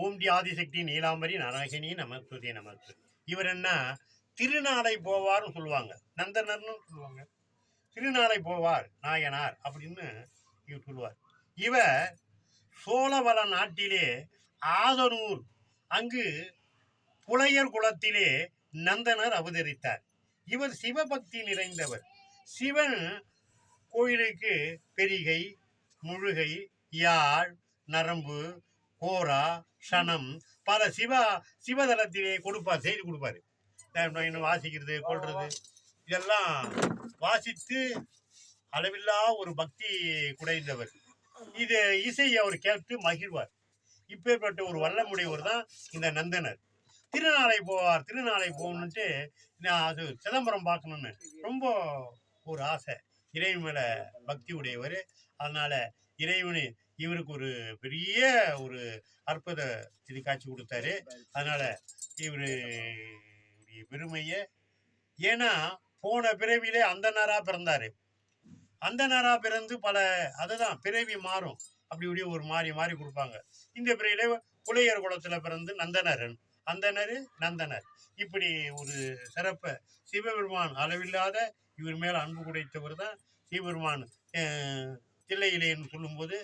ஓம் D Adishakti Neelambari Narayani நமஸ்துதே நமஸ்து. இவர் என்ன திருநாளை போவார்னு சொல்லுவாங்க, நந்தனர்னு சொல்லுவாங்க. திருநாளை போவார் நாயனார் அப்படின்னு இவர் சொல்லுவார். இவர் சோழவள நாட்டிலே ஆதனூர் அங்கு புலையர் குலத்திலே நந்தனர் அவதரித்தார். இவர் சிவபக்தி நிறைந்தவர். சிவன் கோயிலுக்கு பெரிகை, முழுகை, யாழ், நரம்பு, கோரா, சனம் பல சிவதலத்திலே கொடுப்பார், செய்து கொடுப்பாரு. வாசிக்கிறது, கொள்றது இதெல்லாம் வாசித்து அளவில்லா ஒரு பக்தி குடைந்தவர். இது இசையை அவர் கேட்டு மகிழ்வார். இப்பேற்பட்ட ஒரு வல்லமுடையவர் தான் இந்த நந்தனர். திருநாளை போவார், திருநாளை போகணுன்ட்டு அது சிதம்பரம் பார்க்கணுன்னு ரொம்ப ஒரு ஆசை. இறைவன் மேல பக்தி உடையவர். அதனால இறைவனு இவருக்கு ஒரு பெரிய ஒரு அற்புத இது காட்சி கொடுத்தாரு. அதனால இவரு பெருமையை, ஏன்னா போன பிறவிலே அந்தனரா பிறந்தாரு. அந்தனரா பிறந்து பல அதுதான் பிறவி மாறும், அப்படி இப்படி ஒரு மாறி மாறி கொடுப்பாங்க. இந்த பிறவிலே புலையர் குலத்துல பிறந்து நந்தனரன், அந்தனரு நந்தனர், இப்படி ஒரு சிறப்பை சிவபெருமான் அளவில்லாத இவர் மேல அன்பு குடைத்தவர் தான் சிவபெருமான். தில்லையிலேன்னு சொல்லும்போது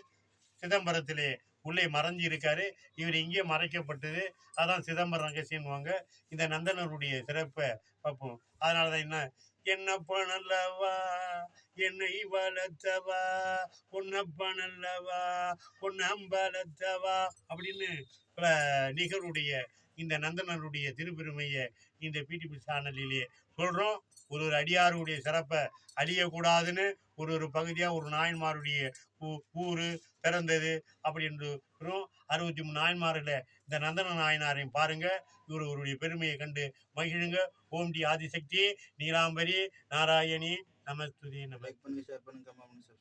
சிதம்பரத்திலே உள்ளே மறைஞ்சி இருக்காரு, இவர் இங்கே மறைக்கப்பட்டது. அதான் சிதம்பரம் ரகசியம்வாங்க. இந்த நந்தனருடைய சிறப்பை பார்ப்போம். அதனாலதான் என்னப்பா நல்லவா என்னை வளர்த்தவா, பொன்னப்பா நல்லவா பொன்னம்பலத்தவா அப்படின்னு பல நிகருடைய இந்த நந்தனருடைய திருப்பெருமையை இந்த பிடிபி சேனலிலே சொல்றோம். ஒரு அடியாருடைய சிறப்பை அழியக்கூடாதுன்னு ஒரு பகுதியாக ஒரு நாயன்மாருடைய ஊர் பிறந்தது அப்படின்னு 63 நாயன்மாரில் இந்த நந்தன நாயனாரையும் பாருங்க. இவருடைய பெருமையை கண்டு மகிழுங்க. ஓம் டி ஆதிசக்தி நீலாம்பரி நாராயணி நமஸ்துதே நமஸ்து.